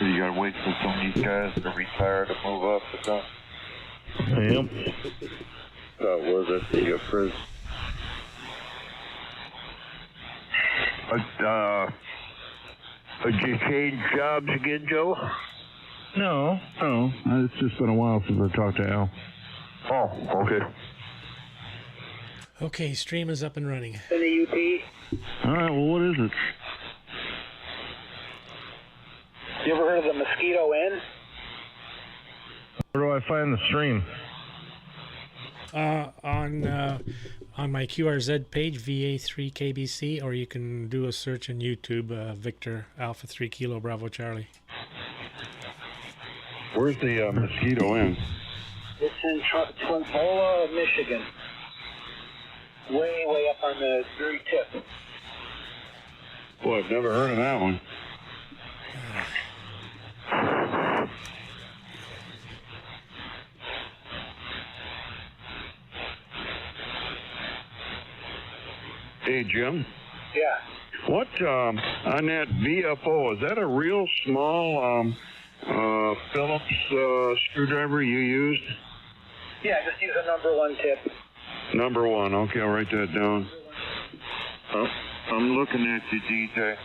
you gotta wait for some of these guys to retire to move up or something. Yep. That was at the prison. Did you change jobs again, Joe? No. It's just been a while since I talked to Al. Oh, okay. Okay, stream is up and running. In the UP. All right, well, what is it? You ever heard of the Mosquito Inn? Where do I find the stream? On my QRZ page, VA3KBC, or you can do a search on YouTube, Victor Alpha 3 Kilo Bravo Charlie. Where's the Mosquito Inn? It's in Twinbola, Michigan. Way up on the very tip. Boy, I've never heard of that one. Hey, Jim. Yeah. What, on that VFO, is that a real small Phillips screwdriver you used? Yeah, just use a number 1 tip. Number 1, okay, I'll write that down. Oh, I'm looking at you, DJ.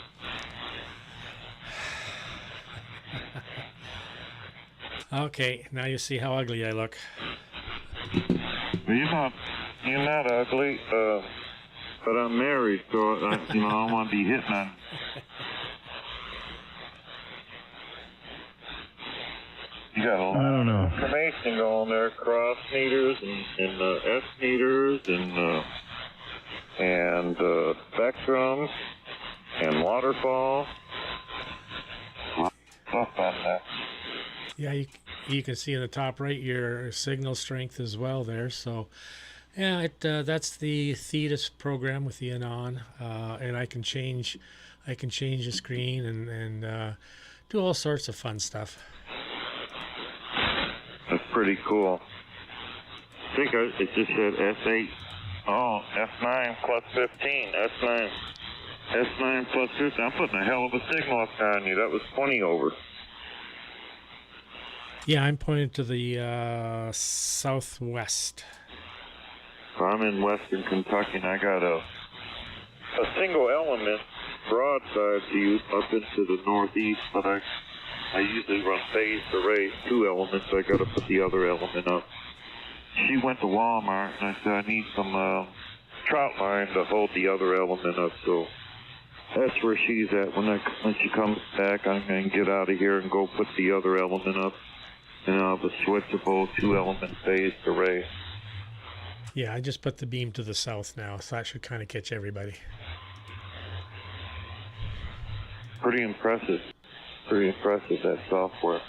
Okay, now you see how ugly I look. You're not ugly, but I'm married, so I don't want to be hitting on. You got a lot of information going there, cross meters and S meters and spectrum and waterfall. Stuff on that. Yeah, you can see in the top right your signal strength as well there. So, yeah, that's the Thetis program with the Anan, and I can change the screen and do all sorts of fun stuff. That's pretty cool. I think it just said S8. Oh, S9 plus 15. S9 plus 15. I'm putting a hell of a signal up there on you. That was 20 over. Yeah, I'm pointing to the southwest. So I'm in western Kentucky, and I got a single element broadside to you up into the northeast, but I usually run phased arrays, 2 elements. I got to put the other element up. She went to Walmart, and I said I need some trout line to hold the other element up. So that's where she's at. When she comes back, I'm going to get out of here and go put the other element up, and I'll have a switchable 2-element phased array. Yeah, I just put the beam to the south now, so that should kind of catch everybody. Pretty impressive, that software.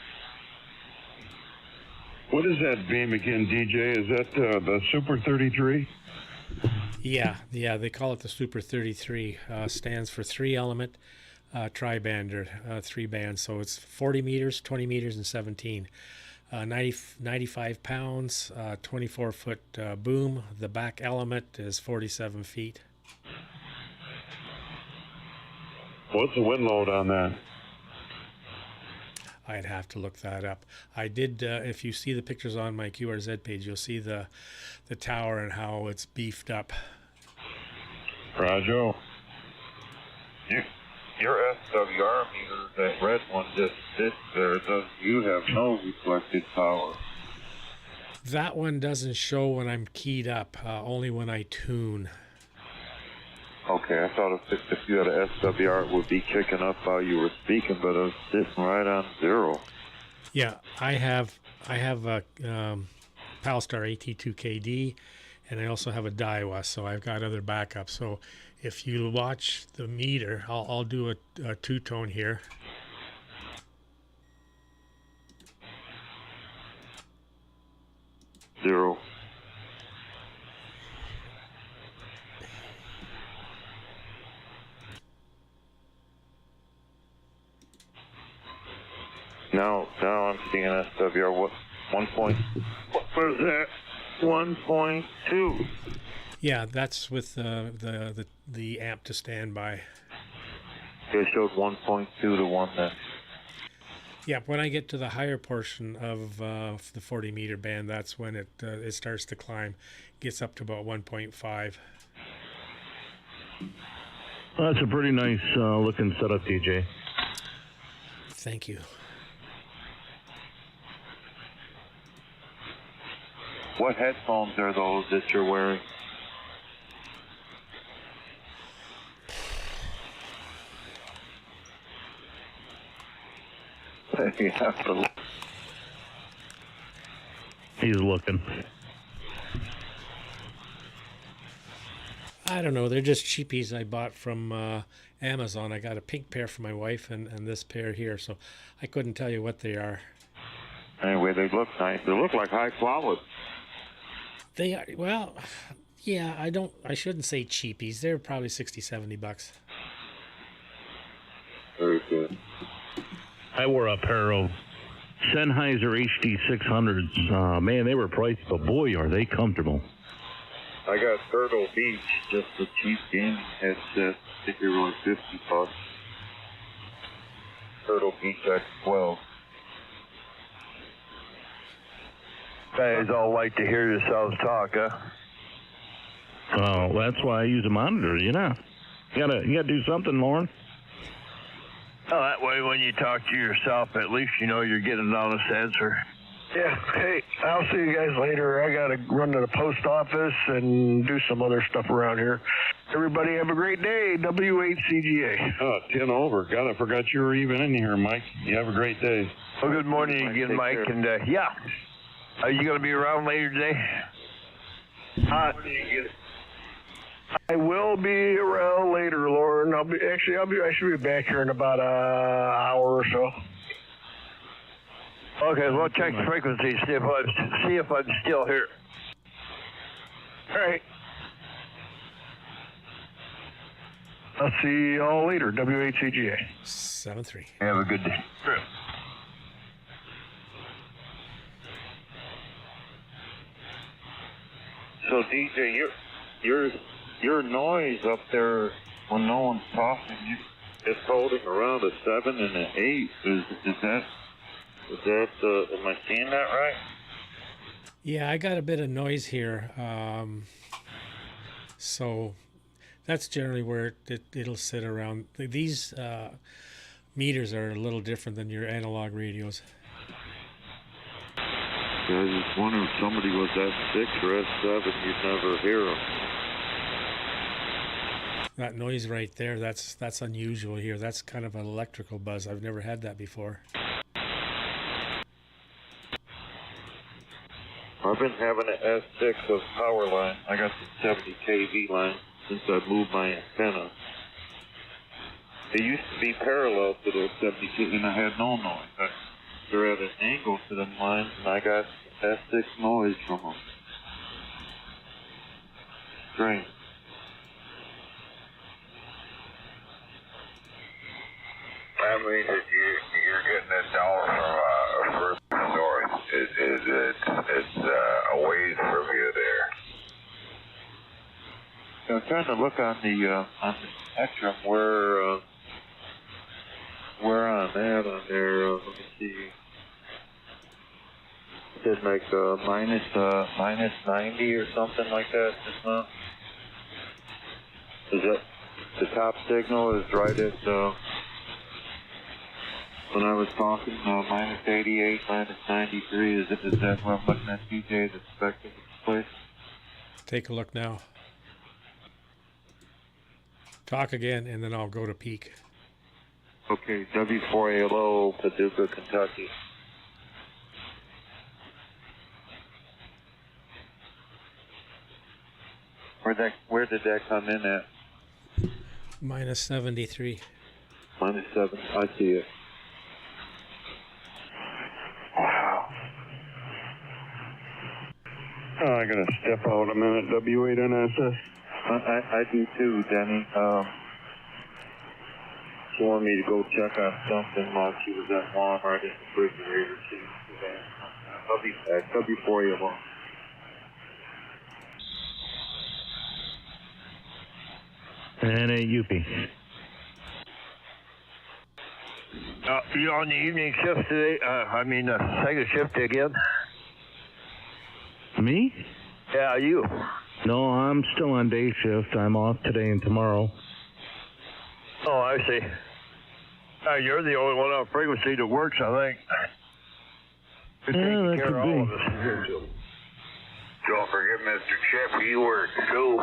What is that beam again, DJ? Is that the Super 33? Yeah, they call it the Super 33. Stands for 3-element tri-bander, 3 bands. So it's 40 meters, 20 meters, and 17. 95 pounds, 24-foot boom. The back element is 47 feet. What's the wind load on that? I'd have to look that up. I did, if you see the pictures on my QRZ page, you'll see the tower and how it's beefed up. Rajo, your SWR meter, that red one just sits there. You have no reflected power. That one doesn't show when I'm keyed up, only when I tune. Okay, I thought if you had an SWR, it would be kicking up while you were speaking, but it was sitting right on 0. Yeah, I have a Palstar AT2KD, and I also have a Daiwa, so I've got other backups. So if you watch the meter, I'll do a 2-tone here. Zero. Now I'm seeing SWR. What 1 point? What is that? 1.2. Yeah, that's with the amp to standby. It showed 1.2 to 1 then. Yeah, when I get to the higher portion of the 40-meter band, that's when it starts to climb, gets up to about 1.5. Well, that's a pretty nice looking setup, DJ. Thank you. What headphones are those that you're wearing? You have to look. He's looking. I don't know. They're just cheapies I bought from Amazon. I got a pink pair for my wife and this pair here, so I couldn't tell you what they are. Anyway, they look nice. They look like high quality. They are, well, yeah, I shouldn't say cheapies. They're probably $60-$70. Very good. I wore a pair of Sennheiser HD 600s. Man, they were pricey, but boy, are they comfortable. I got Turtle Beach, just a cheap gaming headset. I think they were like $50. Turtle Beach X12. Guys all like to hear yourselves talk, huh? Oh, that's why I use a monitor, you know. You gotta do something, Lauren. Oh, that way when you talk to yourself, at least you know you're getting an honest answer. Yeah, hey, I'll see you guys later. I gotta run to the post office and do some other stuff around here. Everybody have a great day. W8CGA. Oh, 10 over. God, I forgot you were even in here, Mike. You have a great day. Well, good morning again, Mike. And yeah, are you going to be around later today? I will be around later, Lauren. I should be back here in about an hour or so. Okay, well, check the frequency, see if I'm still here. All right. I'll see y'all later. W8CGA. 7-3. Have a good day. So DJ, your noise up there when no one's talking, it's holding around a 7 and an 8. Is that? Am I seeing that right? Yeah, I got a bit of noise here, so that's generally where it'll sit around. These meters are a little different than your analog radios. I was just wondering if somebody was S6 or S7, you'd never hear them. That noise right there, that's unusual here. That's kind of an electrical buzz. I've never had that before. I've been having an S6 of power line. I got the 70 kV line since I moved my antenna. They used to be parallel to those 70 kV, and I had no noise. They're at an angle to them lines, and I got S6 noise from them. Strange. I mean, you're getting that dollar from north. It's a ways from you there. So I'm trying to look on the spectrum where I'm at on there. Let me see. It said like minus 90 or something like that just now. Is that the top signal is right at when I was talking minus 88, minus 93. Is that what I'm looking at, DJ? The spectrum place? Take a look now. Talk again, and then I'll go to peak. Okay, W4ALO, Paducah, Kentucky. Where did that come in at? Minus 73. Minus 7. I see it. Wow. Oh, I gotta step out a minute. W8NSS. I do too, Denny. She wanted me to go check on something while she was at Walmart in the refrigerator. I'll be back. W4ALO. And a UP. You on the evening shift today? Second shift again? Me? Yeah, you. No, I'm still on day shift. I'm off today and tomorrow. Oh, I see. You're the only one on frequency that works, I think. You're taking that care could of all of be. us here, too. Don't forget Mr. Chip, he works too.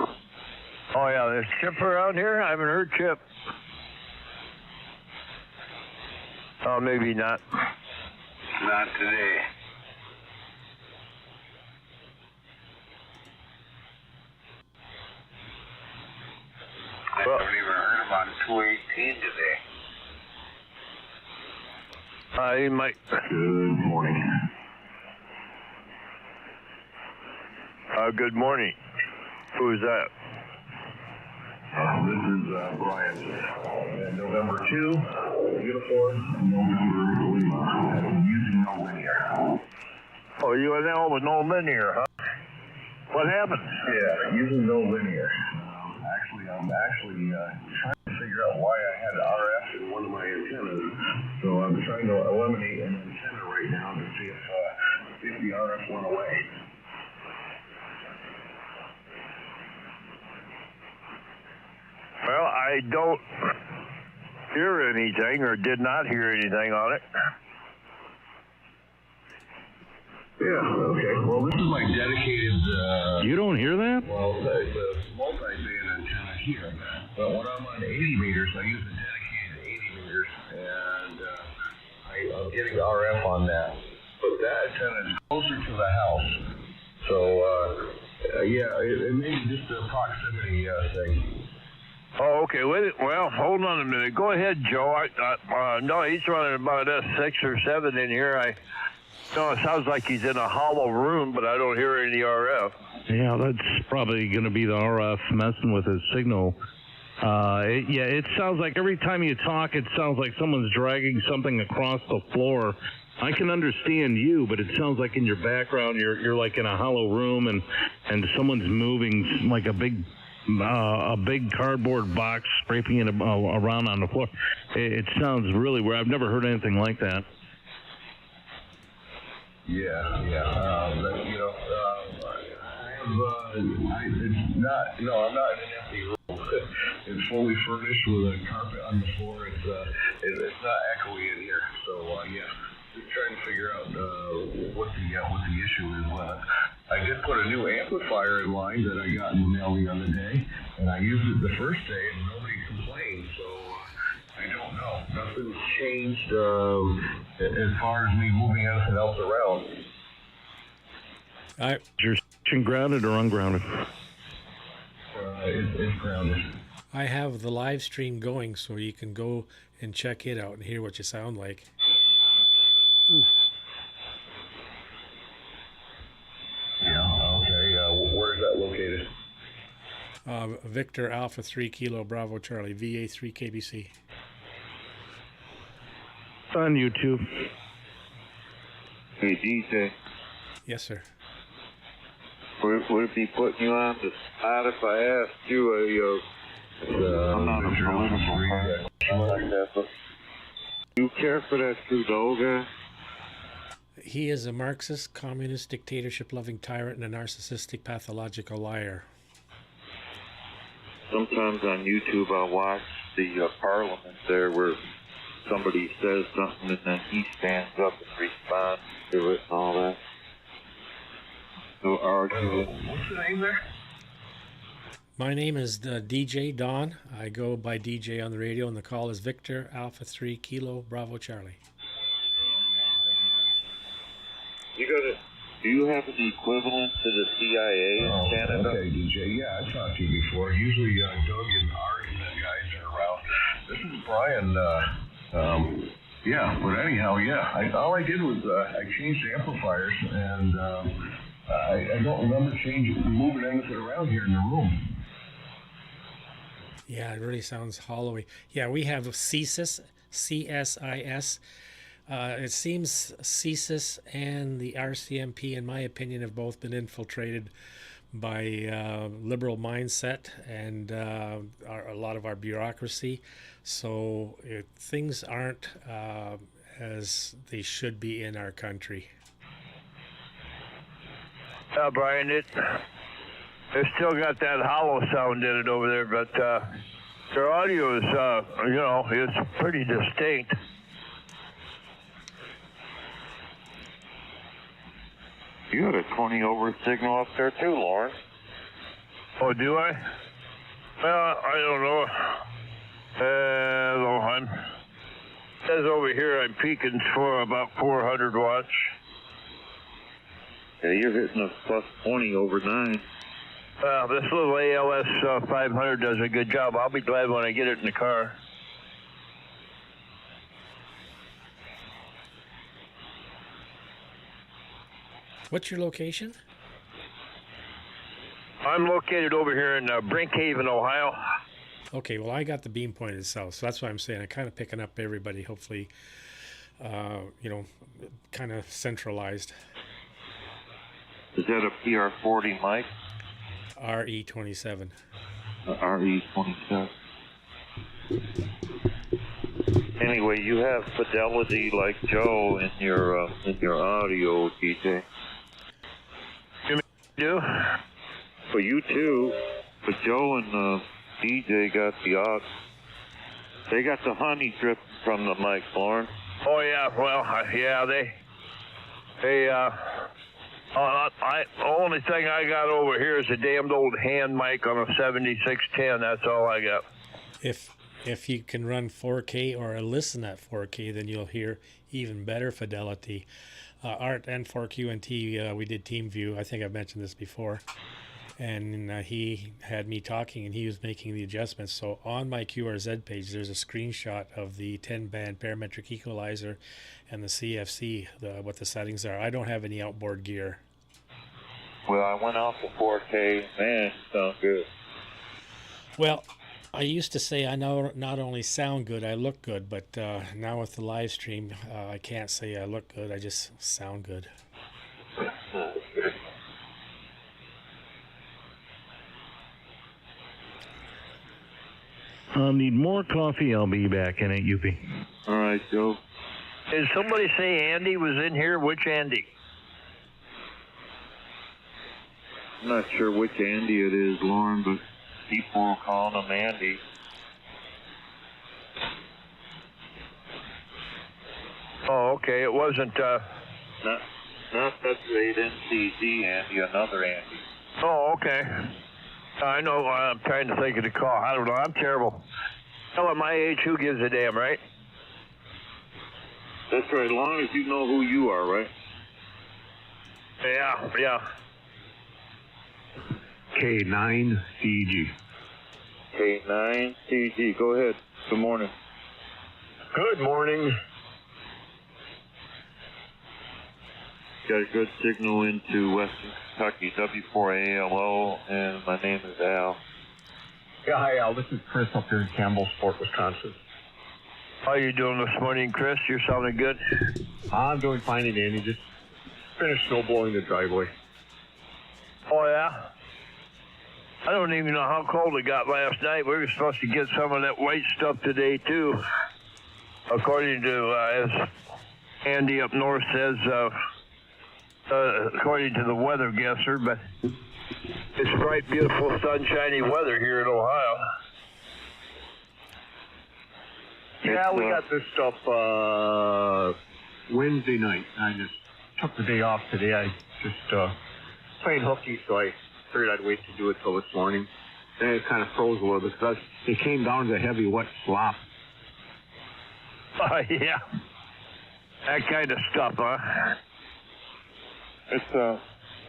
Oh, yeah, there's Chip around here? I haven't heard Chip. Oh, maybe not. Not today. I Well- haven't even heard him on 218 today. He might. Good morning. Good morning. Who's that? This is Brian. November 2, uniform, November 3, using no linear. Oh, you and Al with no linear, huh? What happened? Yeah, using no linear. I'm trying to figure out why I had RF in one of my antennas. So I'm trying to eliminate an antenna right now to see if the RF went away. Well, I don't hear anything or did not hear anything on it. Yeah, okay. Well, this is my dedicated, You don't hear that? it's a multi-band antenna here. But when I'm on 80 meters, I use the dedicated 80 meters, and I'm getting RF on that. But that antenna is closer to the house. So, it may be just a proximity thing. Oh, okay. Well, hold on a minute. Go ahead, Joe. No, he's running about S6 or 7 in here. No, it sounds like he's in a hollow room, but I don't hear any RF. Yeah, that's probably going to be the RF messing with his signal. It sounds like every time you talk, it sounds like someone's dragging something across the floor. I can understand you, but it sounds like in your background, you're like in a hollow room and someone's moving like a big cardboard box scraping it around on the floor. It sounds really weird. I've never heard anything like that. I'm not in an empty room. It's fully furnished with a carpet on the floor. It's not echoey in here. So, just trying to figure out what the issue is with it. I did put a new amplifier in line that I got in the mail the other day, and I used it the first day, and nobody complained. So I don't know. Nothing's changed as far as me moving anything else around. Is your station grounded or ungrounded? It's grounded. I have the live stream going, so you can go and check it out and hear what you sound like. Ooh. Yeah, okay. Where is that located? Victor Alpha 3 Kilo Bravo Charlie, VA3KBC. It's on YouTube. Hey, DJ, Yes, sir. would it be putting you on the spot if I asked you I'm not a political person like that, but you care for that Trudeau guy? He is a Marxist, communist, dictatorship-loving tyrant and a narcissistic, pathological liar. Sometimes on YouTube I'll watch the parliament there where somebody says something and then he stands up and responds to it and all that. No arguing. What's the name there? My name is DJ Don. I go by DJ on the radio, and the call is Victor Alpha 3 Kilo Bravo Charlie. Do you have an equivalent to the CIA in Canada? Okay, DJ. Yeah, I've talked to you before. Usually Doug and Art and the guys are around. This is Brian. But anyhow, all I did was I changed the amplifiers, and I don't remember moving anything around here in the room. Yeah, it really sounds hollowy. Yeah, we have CSIS, CSIS. It seems CSIS and the RCMP, in my opinion, have both been infiltrated liberal mindset and a lot of our bureaucracy. So things aren't as they should be in our country. Brian, it still got that hollow sound in it over there, but their audio is, it's pretty distinct. You got a 20 over signal up there too, Lauren. Oh, do I? Well, I don't know. It says over here I'm peaking for about 400 watts. Yeah, you're hitting a plus 20 over 9. This little ALS 500 does a good job. I'll be glad when I get it in the car. What's your location? I'm located over here in Brinkhaven, Ohio. Okay, well, I got the beam pointed south, so that's why I'm saying I'm kind of picking up everybody, hopefully, kind of centralized. Is that a PR40 mic? RE27. RE27. Anyway, you have fidelity like Joe in your audio, DJ. You do? For you too, but Joe and DJ got the odds. They got the honey drip from the mic, Lauren. Oh yeah, well, yeah, the only thing I got over here is a damned old hand mic on a 7610. That's all I got. If you can run 4K or listen at 4K, then you'll hear even better fidelity. Art and 4QNT, we did Team View. I think I've mentioned this before. And he had me talking, and he was making the adjustments. So on my QRZ page, there's a screenshot of the 10-band parametric equalizer and the CFC, what the settings are. I don't have any outboard gear. Well, I went out to 4K. Man, it sounds good. Well, I used to say I know not only sound good, I look good. But now with the live stream, I can't say I look good. I just sound good. Need more coffee. I'll be back in it, UP. All right, Joe. Did somebody say Andy was in here? Which Andy? I'm not sure which Andy it is, Lauren, but people are calling him Andy. Oh, okay. It wasn't. Not that NCZ Andy, another Andy. Oh, okay. I know. I'm trying to think of the call. I don't know. I'm terrible. Hell, at my age, who gives a damn, right? That's right. As long as you know who you are, right? Yeah. K9CG. K9CG. Go ahead. Good morning. Good morning. Got a good signal into Western Kentucky, W4ALO, and my name is Al. Yeah, hi Al. This is Chris up here in Campbellsport, Wisconsin. How you doing this morning, Chris? You're sounding good. I'm doing fine, and Andy. Just finished snow blowing the driveway. Oh, yeah? I don't even know how cold it got last night. We were supposed to get some of that white stuff today, too. According to, as Andy up north says, according to the weather guesser, but it's bright, beautiful, sunshiny weather here in Ohio. Yeah, we got this stuff Wednesday night. I just took the day off today. I just playing hooky, so I figured I'd wait to do it till this morning. Then it kind of froze a little bit because it came down to heavy, wet slop. Yeah. That kind of stuff, huh? It's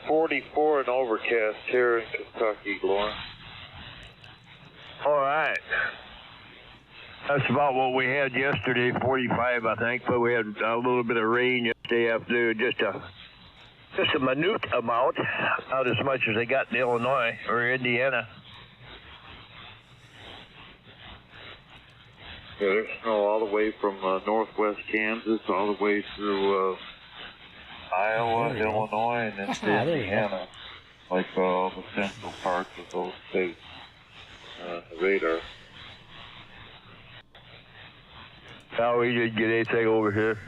44 and overcast here in Kentucky, Lauren. All right. That's about what we had yesterday, 45, I think, but we had a little bit of rain yesterday afternoon, just a minute amount, not as much as they got in Illinois or Indiana. Yeah, there's snow all the way from northwest Kansas all the way through Iowa, Illinois, and then to Indiana. like all the central parts of those states, radar. Oh, we didn't get anything over here.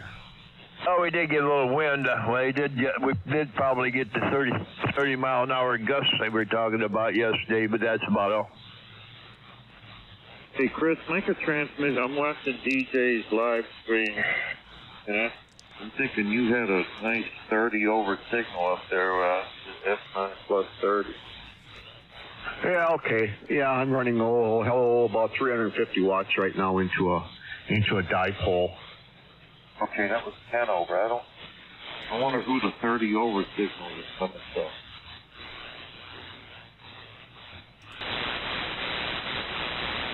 Oh, we did get a little wind. We did probably get the 30 mile an hour gusts they were talking about yesterday, but that's about all. Hey, Chris, make a transmission. I'm watching DJ's live stream, and I'm thinking you had a nice 30 over signal up there, F9 plus 30. Yeah, okay. Yeah, I'm running about 350 watts right now into a dipole. Okay, that was 10 over. I wonder who the 30 over signal is coming from.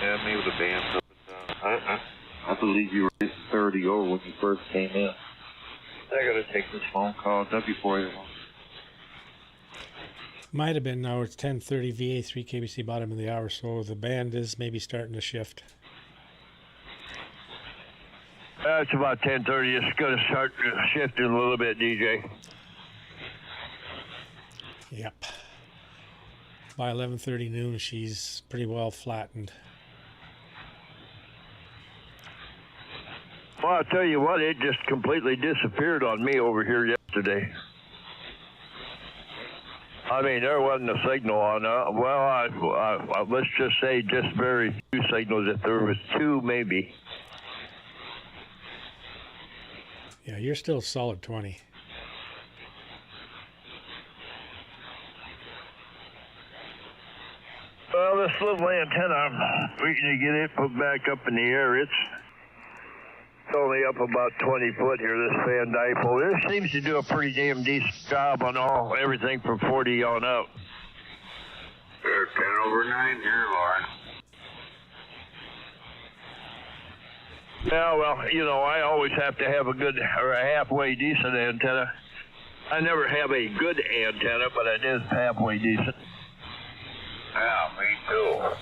Yeah, maybe the band's up and down. I believe you were at 30 over when you first came in. I gotta take this phone call. W481. Might have been. Now it's 10:30 VA3KBC bottom of the hour, so the band is maybe starting to shift. It's about 10:30. It's going to start shifting a little bit, DJ. Yep. By 11:30 noon, she's pretty well flattened. Well, I'll tell you what, it just completely disappeared on me over here yesterday. I mean, there wasn't a signal on. Let's just say just very few signals. If there was two, maybe. Yeah, you're still solid 20. Well, this little antenna, I'm waiting to get it put back up in the air. It's only up about 20 foot here, this fan dipole. It seems to do a pretty damn decent job on everything from 40 on up. They're 10 over 9 here, Lauren. Yeah, well, I always have to have a good or a halfway decent antenna. I never have a good antenna, but it is halfway decent. Yeah, me too.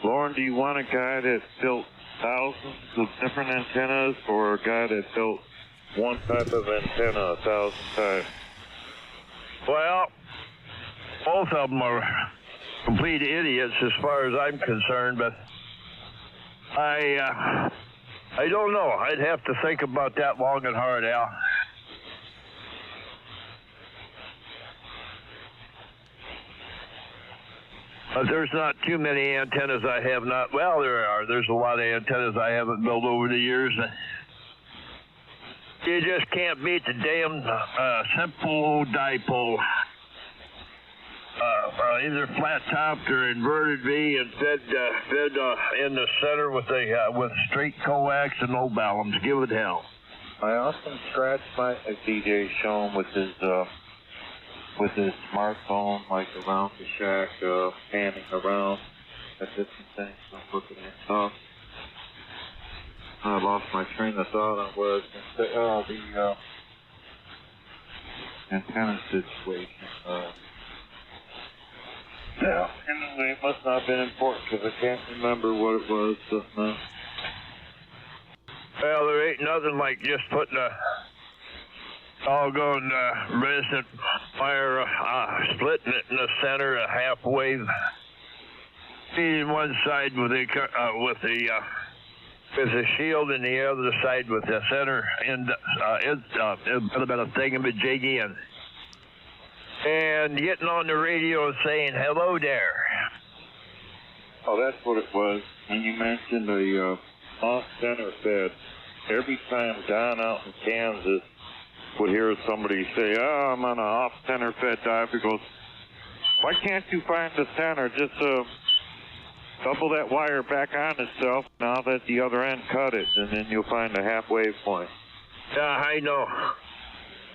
Lauren, do you want a guy that built thousands of different antennas or a guy that built one type of antenna 1,000 times? Well, both of them are complete idiots as far as I'm concerned, but I don't know. I'd have to think about that long and hard, Al. But there's not too many antennas I have not. Well, there are. There's a lot of antennas I haven't built over the years. You just can't beat the damn simple dipole. Either flat topped or inverted V and fed in the center with straight coax and no ballums. Give it hell. I often scratch my DJ Sean with his smartphone, like around the shack, panning around at different things I'm looking at. I lost my train of thought on what I was going to say. The antenna situation. Yeah, anyway, it must not have been important because I can't remember what it was. But, Well, there ain't nothing like just putting a doggone resonant wire, splitting it in the center, a half wave, feeding one side with the shield and the other side with the center end. It's a bit of thingamajiggy and getting on the radio and saying hello there. Oh, that's what it was. When you mentioned the off-center fed, every time Don out in Kansas would hear somebody say, I'm on an off-center fed dive, he goes, why can't you find the center? Just double that wire back on itself now that the other end cut it, and then you'll find a half-wave point. Yeah, I know.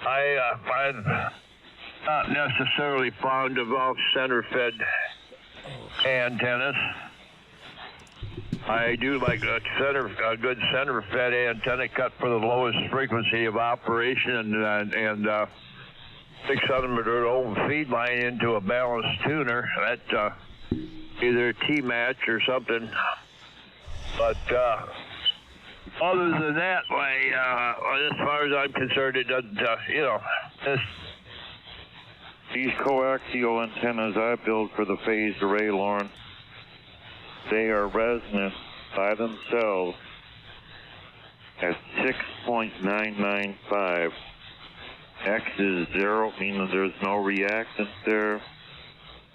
I'm not necessarily fond of off-center fed antennas. I do like a good center-fed antenna cut for the lowest frequency of operation and 600 ohm feed line into a balanced tuner. That either a T-match or something But other than that, as far as I'm concerned, it doesn't, these coaxial antennas I build for the phased array, Lauren, they are resonant by themselves at 6.995. X is 0, meaning there's no reactance there,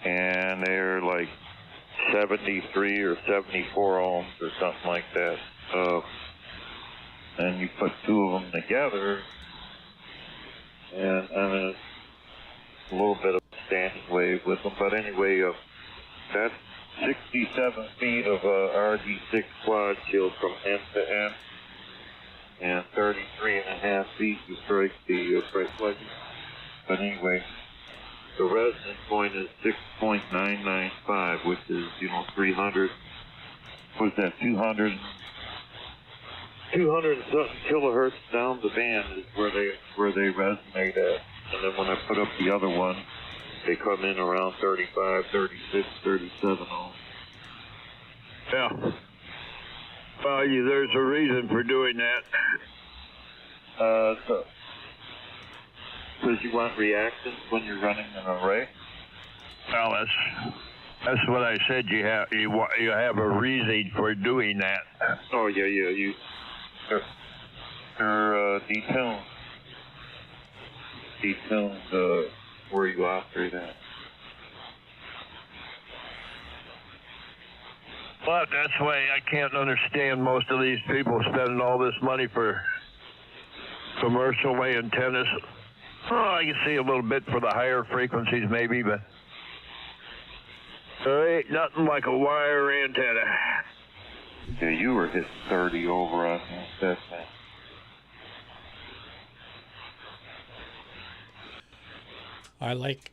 and they're like 73 or 74 ohms or something like that. And you put two of them together, and I mean, it's a little bit of a standing wave with them. But anyway, that's 67 feet of RG6 quad shield from end to end, and 33.5 feet you break the break plug. But anyway, the resonance point is 6.995, which is 300. What's that? 200 and something kilohertz down the band is where they resonate at. And then when I put up the other one, they come in around 35, 36, 37 ohms. Yeah. Well, there's a reason for doing that. Because you want reactance when you're running an array? Well, that's what I said. You have a reason for doing that. Oh yeah. They're detuned where you operate at. But that's why I can't understand most of these people spending all this money for commercial way antennas. Oh, I can see a little bit for the higher frequencies maybe, but there ain't nothing like a wire antenna. Yeah, you were hitting 30 over on that thing. I like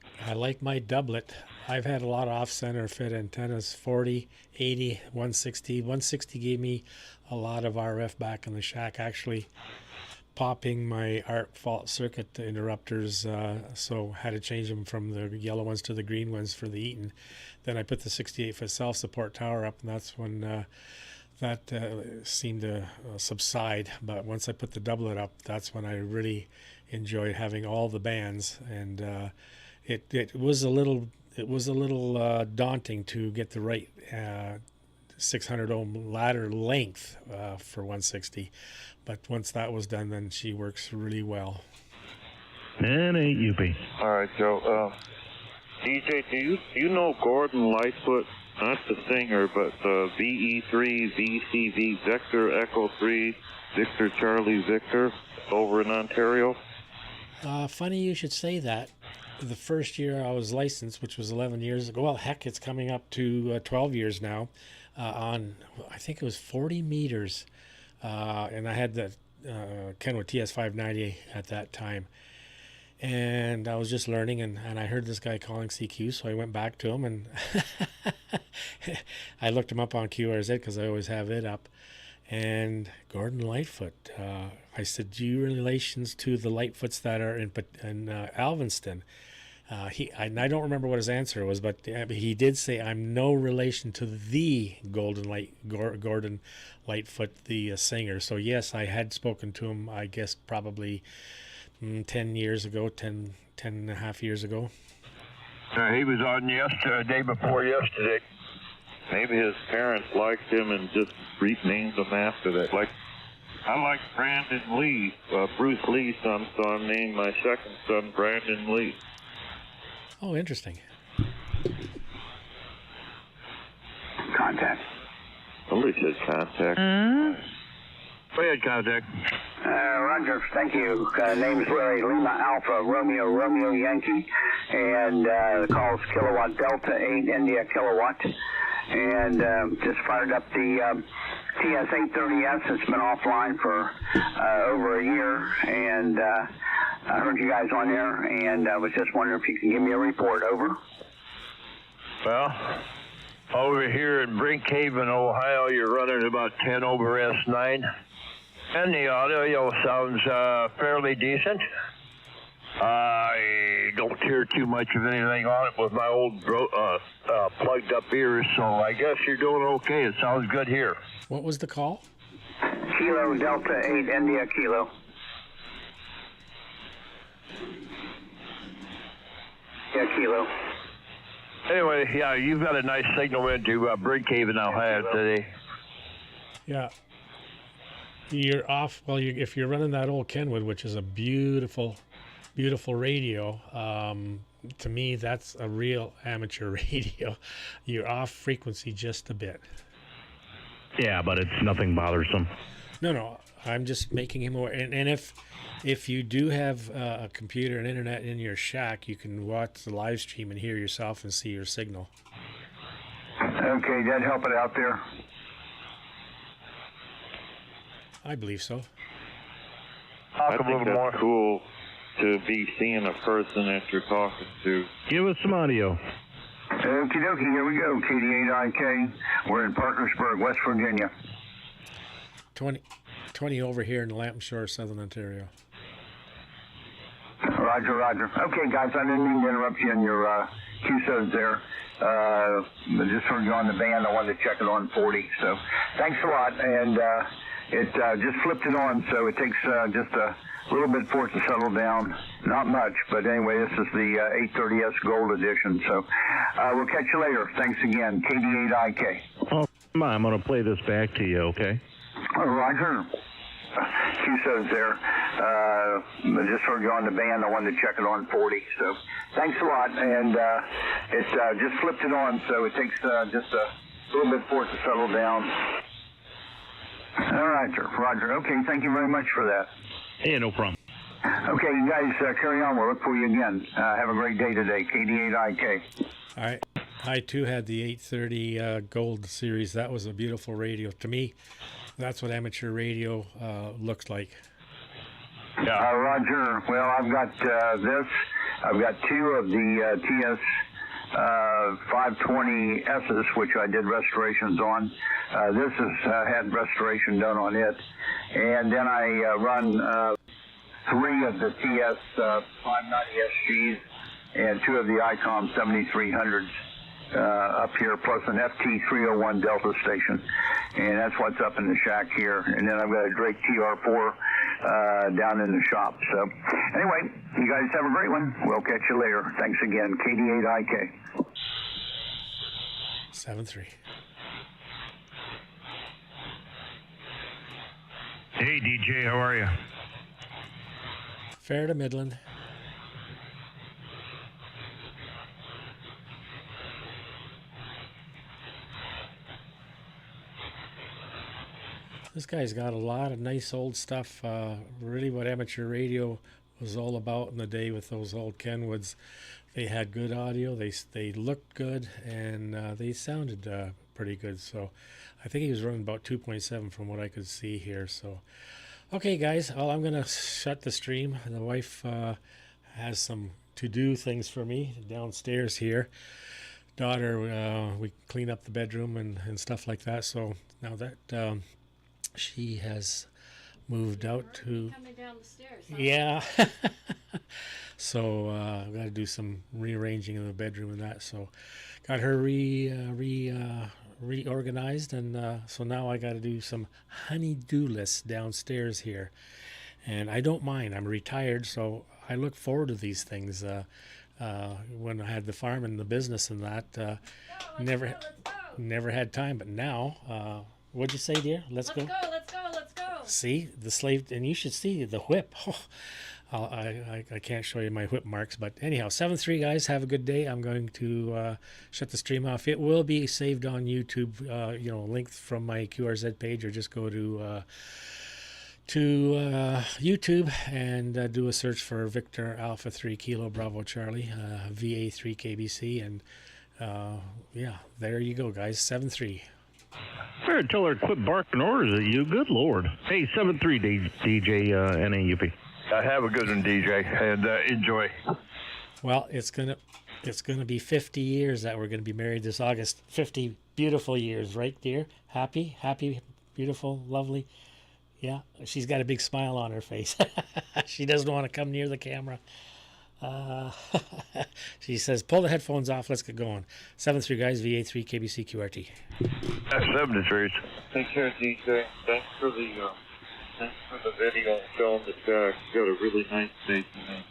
my doublet. I've had a lot of off-center fit antennas, 40, 80, 160. 160 gave me a lot of RF back in the shack, actually popping my ARP fault circuit interrupters, so had to change them from the yellow ones to the green ones for the Eaton. Then I put the 68-foot self-support tower up, and that's when that seemed to subside. But once I put the doublet up, that's when I really enjoyed having all the bands, and it was a little daunting to get the right 600 ohm ladder length for 160, but once that was done, then she works really well. And ain't you be. All right, Joe. DJ, do you know Gordon Lightfoot? Not the singer, but VE3 VCV Vector Echo 3 Victor Charlie Victor over in Ontario? Funny you should say that. The first year I was licensed, which was 11 years ago, well, heck, it's coming up to 12 years now, on, I think it was 40 meters, and I had the Kenwood TS590 at that time. And I was just learning, and I heard this guy calling CQ, so I went back to him, and I looked him up on QRZ because I always have it up. And Gordon Lightfoot, I said, do you relations to the Lightfoots that are in Alvinston? I don't remember what his answer was, but he did say, I'm no relation to the Gordon Lightfoot, the singer. So yes, I had spoken to him, I guess probably 10 years ago, 10 and a half years ago. He was on day before yesterday. Maybe his parents liked him and just renamed him after that. Like, I like Brandon Lee, Bruce Lee's son, so I named my second son Brandon Lee. Oh, interesting. Contact. Somebody said contact. Go ahead, contact. Roger, thank you. Name's Larry, Lima Alpha, Romeo Yankee, and the call's Kilowatt Delta 8 India Kilowatt. And just fired up the TS830S. It's been offline for over a year, and I heard you guys on there, and I was just wondering if you can give me a report. Over. Well, over here in Brinkhaven, Ohio, you're running about 10 over S9, and the audio sounds fairly decent. I don't hear too much of anything on it with my old plugged up ears, so I guess you're doing okay. It sounds good here. What was the call? Kilo Delta 8 India Kilo. Yeah, Kilo. Anyway, yeah, you've got a nice signal into Brinkhaven now have today. Yeah. You're off. Well, if you're running that old Kenwood, which is a beautiful, beautiful radio, to me, that's a real amateur radio. You're off frequency just a bit. Yeah, but it's nothing bothersome. No, I'm just making him aware. And if you do have a computer and internet in your shack, you can watch the live stream and hear yourself and see your signal. Okay, that help it out there? I believe so. I think that's cool to be seeing a person that you're talking to. Give us some audio. Okie dokie, here we go. KD8IK. We're in Parkersburg, West Virginia. 20 over here in Lampshire, Southern Ontario. Roger, roger. Okay, guys, I didn't mean to interrupt you in your QSOs there. I just heard you on the band. I wanted to check it on 40. So thanks a lot. And it just flipped it on, so it takes just a little bit for it to settle down. Not much, but anyway, this is the 830S Gold Edition. So we'll catch you later. Thanks again. KD8IK. Oh, I'm going to play this back to you, okay? Roger. QSOs there. I just heard you on the band. I wanted to check it on 40. So thanks a lot. And it just flipped it on, so it takes just a little bit for it to settle down. All right, sir. Roger. Okay, thank you very much for that. Yeah, no problem. Okay, you guys carry on. We'll look for you again. Have a great day today. KD8IK. All right. I, too, had the 830 Gold Series. That was a beautiful radio. To me, that's what amateur radio looks like. Yeah. Roger. Well, I've got this. I've got two of the TS 520S's, which I did restorations on. This has had restoration done on it. And then I run 3 of the TS 590SGs and 2 of the Acom 7300s up here, plus an FT301 Delta station. And that's what's up in the shack here. And then I've got a Drake TR4 down in the shop. So anyway, you guys have a great one. We'll catch you later. Thanks again. KD8IK. 7-3. Hey, DJ, how are you? Fair to Midland. This guy's got a lot of nice old stuff. Really what amateur radio was all about in the day with those old Kenwoods. They had good audio, they looked good, and they sounded pretty good. So I think he was running about 2.7 from what I could see here. So, okay, guys, well, I'm going to shut the stream. The wife has some to-do things for me downstairs here. Daughter, we clean up the bedroom and stuff like that. So now that she has moved out to... Coming down the stairs, huh? Yeah. So I've got to do some rearranging in the bedroom and that. So got her reorganized, and so now I got to do some honey-do lists downstairs here. And I don't mind. I'm retired, so I look forward to these things. When I had the farm and the business and that, never had time. But now, what'd you say, dear? Let's go. Let's go. See the slave, and you should see the whip. Oh, I can't show you my whip marks, but anyhow, 7-3, guys. Have a good day. I'm going to shut the stream off. It will be saved on YouTube. Linked from my QRZ page, or just go to YouTube and do a search for Victor Alpha 3 Kilo Bravo Charlie VA3KBC, and yeah, there you go, guys. 7-3. Better tell her to quit barking orders at you. Good Lord. Hey, 7-3 DJ NAUP. Have a good one, DJ, and enjoy. Well, it's gonna be 50 years that we're gonna be married this August. 50 beautiful years, right, dear? Happy, beautiful, lovely. Yeah, she's got a big smile on her face. She doesn't want to come near the camera. She says, pull the headphones off. Let's get going. 7-3 guys, VA3KBC QRT. That's 73. Take care, DJ. Thanks for the video and film. The you got a really nice day tonight.